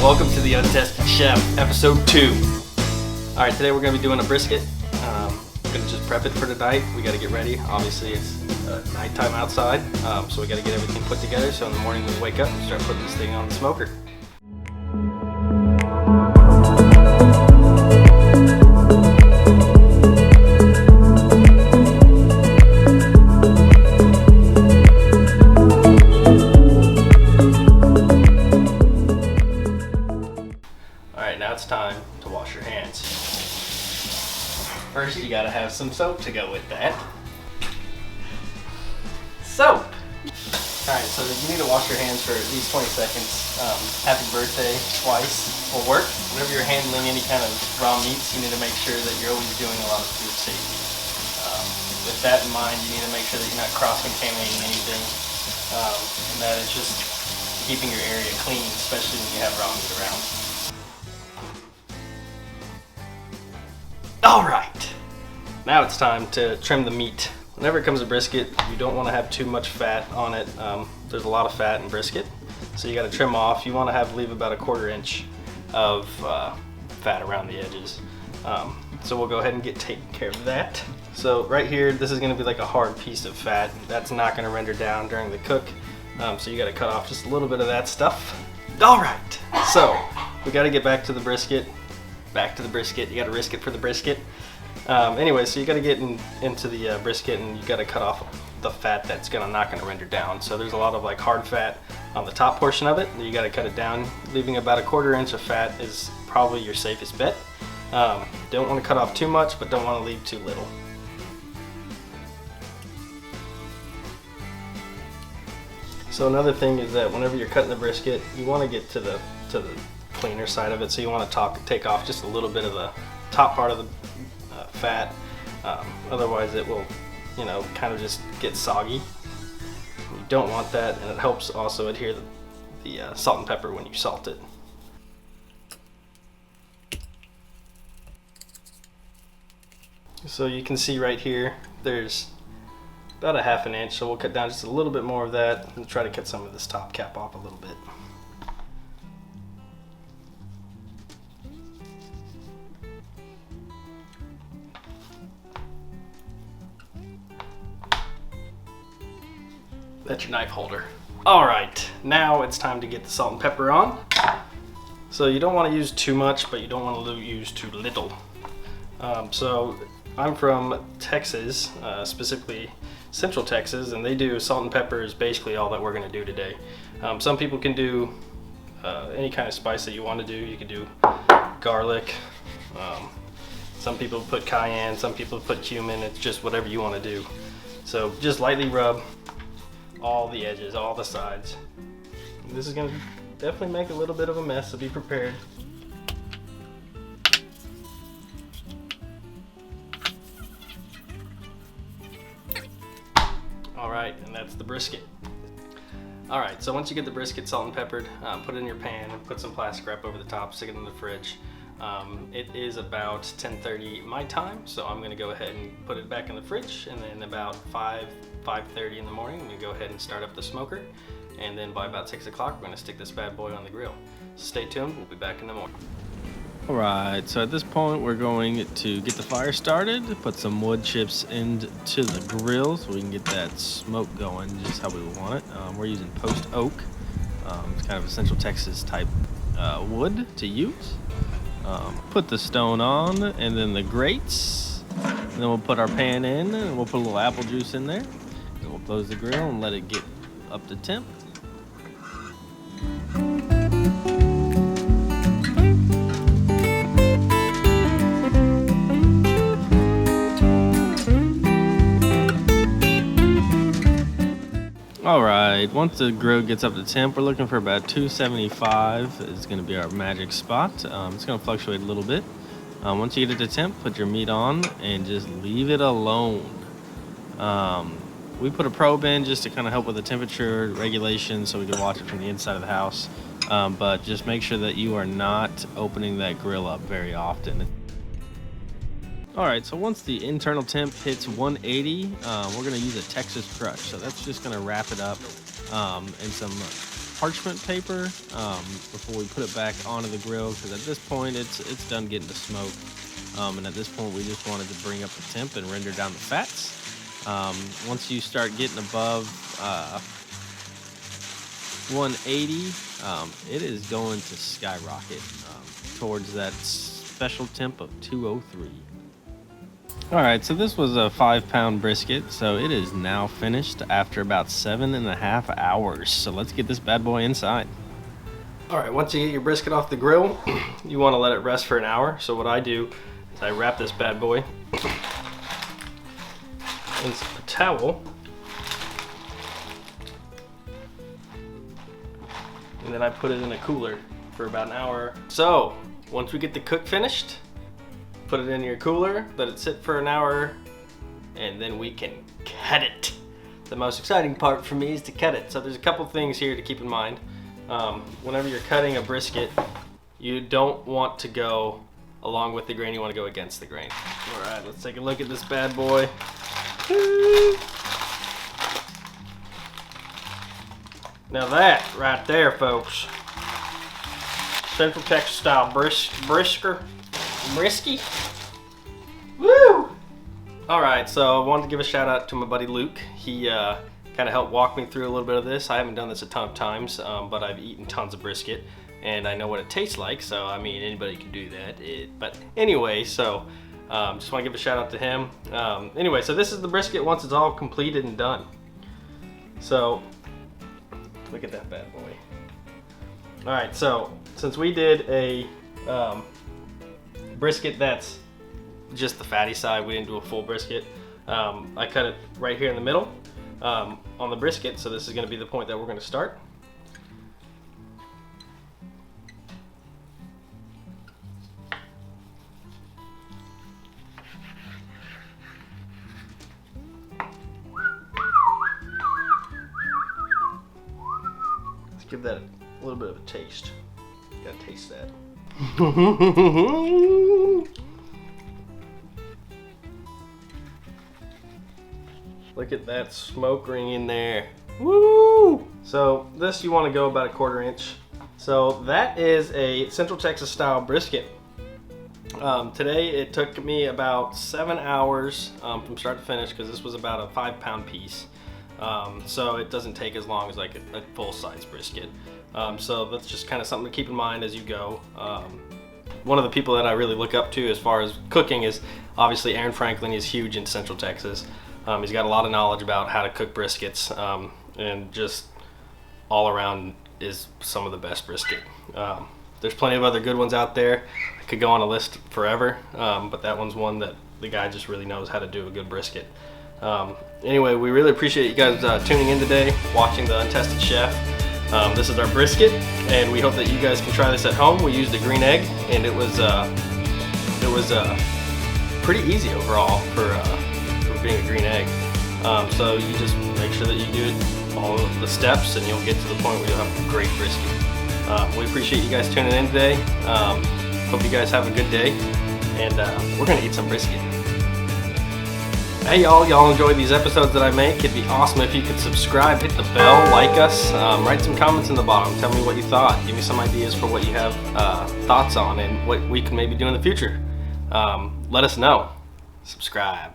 Welcome to the Untested Chef, episode 2. Alright, today we're going to be doing a brisket. Going to just prep it for tonight. We got to get ready. Obviously it's nighttime outside, so we got to get everything put together. So in the morning we wake up and start putting this thing on the smoker. Now it's time to wash your hands. First, you gotta have some soap to go with that. Soap! Alright, so you need to wash your hands for at least 20 seconds. Happy birthday twice will work. Whenever you're handling any kind of raw meats, you need to make sure that you're always doing a lot of food safety. With that in mind, you need to make sure that you're not cross-contaminating anything, and that it's just keeping your area clean, especially when you have raw meat around. Alright, now it's time to trim the meat. Whenever it comes to brisket, you don't want to have too much fat on it. There's a lot of fat in brisket, so you got to trim off. You want to leave about a 1/4 inch of fat around the edges. So we'll go ahead and taking care of that. So right here, this is going to be like a hard piece of fat. That's not going to render down during the cook, so you got to cut off just a little bit of that stuff. Alright, so we got to get back to the brisket. You gotta risk it for the brisket. Anyway, so you gotta get into the brisket, and you gotta cut off the fat that's not gonna render down. So there's a lot of like hard fat on the top portion of it. You gotta cut it down. Leaving about a 1/4 inch of fat is probably your safest bet. Don't want to cut off too much, but don't want to leave too little. So another thing is that whenever you're cutting the brisket, you want to get to the cleaner side of it, so you want to take off just a little bit of the top part of the fat. Otherwise it will, kind of just get soggy. You don't want that, and it helps also adhere the salt and pepper when you salt it. So you can see right here, there's about a 1/2 inch, so we'll cut down just a little bit more of that and try to cut some of this top cap off a little bit. That's your knife holder. Alright, now it's time to get the salt and pepper on. So you don't want to use too much, but you don't want to use too little. So I'm from Texas, specifically Central Texas, and they do salt and pepper is basically all that we're going to do today. Some people can do any kind of spice that you want to do. You can do garlic. Some people put cayenne, some people put cumin. It's just whatever you want to do. So just lightly rub all the edges, all the sides. This is going to definitely make a little bit of a mess, so be prepared. Alright, and that's the brisket. Alright, so once you get the brisket salt and peppered, put it in your pan and put some plastic wrap over the top, stick it in the fridge. It is about 10:30 my time, so I'm going to go ahead and put it back in the fridge, and then about 5:30 in the morning, I'm going to go ahead and start up the smoker, and then by about 6 o'clock, we're going to stick this bad boy on the grill. So stay tuned, we'll be back in the morning. Alright, so at this point, we're going to get the fire started, put some wood chips into the grill so we can get that smoke going just how we want it. We're using post oak. It's kind of a Central Texas type wood to use. Put the stone on, and then the grates, and then we'll put our pan in, and we'll put a little apple juice in there, and we'll close the grill and let it get up to temp. Alright, once the grill gets up to temp, we're looking for about 275 is going to be our magic spot. It's going to fluctuate a little bit. Once you get it to temp, put your meat on and just leave it alone. We put a probe in just to kind of help with the temperature regulation so we can watch it from the inside of the house. But just make sure that you are not opening that grill up very often. Alright, so once the internal temp hits 180, we're going to use a Texas crutch. So that's just going to wrap it up in some parchment paper before we put it back onto the grill, because at this point it's done getting to smoke. And at this point we just wanted to bring up the temp and render down the fats. Once you start getting above 180, it is going to skyrocket towards that special temp of 203. Alright, so this was a 5-pound brisket, so it is now finished after about 7.5 hours. So let's get this bad boy inside. Alright, once you get your brisket off the grill, you want to let it rest for an hour. So what I do is I wrap this bad boy in a towel, and then I put it in a cooler for about an hour. So once we get the cook finished, put it in your cooler, let it sit for an hour, and then we can cut it. The most exciting part for me is to cut it. So there's a couple things here to keep in mind. Whenever you're cutting a brisket, you don't want to go along with the grain, you want to go against the grain. All right, let's take a look at this bad boy. Now that right there, folks, Central Texas style brisket. Woo! Alright, so I wanted to give a shout out to my buddy Luke. He kind of helped walk me through a little bit of this. I haven't done this a ton of times, but I've eaten tons of brisket and I know what it tastes like, so I mean anybody can do that. But anyway, so just want to give a shout out to him. Anyway, so this is the brisket once it's all completed and done. So look at that bad boy. Alright, so since we did a brisket that's just the fatty side, we didn't do a full brisket, I cut it right here in the middle on the brisket, so this is going to be the point that we're going to start. Let's give that a little bit of a taste. You gotta taste that. Look at that smoke ring in there. Woo! So this you want to go about 1/4 inch. So that is a Central Texas style brisket. Today it took me about 7 hours from start to finish, because this was about a 5-pound piece. So it doesn't take as long as like a full-size brisket. So that's just kind of something to keep in mind as you go. One of the people that I really look up to as far as cooking is obviously Aaron Franklin. He's huge in Central Texas. He's got a lot of knowledge about how to cook briskets, and just all around is some of the best brisket. There's plenty of other good ones out there. I could go on a list forever, but that one's one that the guy just really knows how to do a good brisket. Anyway, we really appreciate you guys tuning in today, watching the Untested Chef. This is our brisket, and we hope that you guys can try this at home. We used a green egg, and it was pretty easy overall for being a green egg. So you just make sure that you do all of the steps, and you'll get to the point where you'll have a great brisket. We appreciate you guys tuning in today. Hope you guys have a good day, and we're gonna eat some brisket. Hey y'all enjoy these episodes that I make. It'd be awesome if you could subscribe, hit the bell, like us, write some comments in the bottom. Tell me what you thought. Give me some ideas for what you have thoughts on and what we can maybe do in the future. Let us know. Subscribe.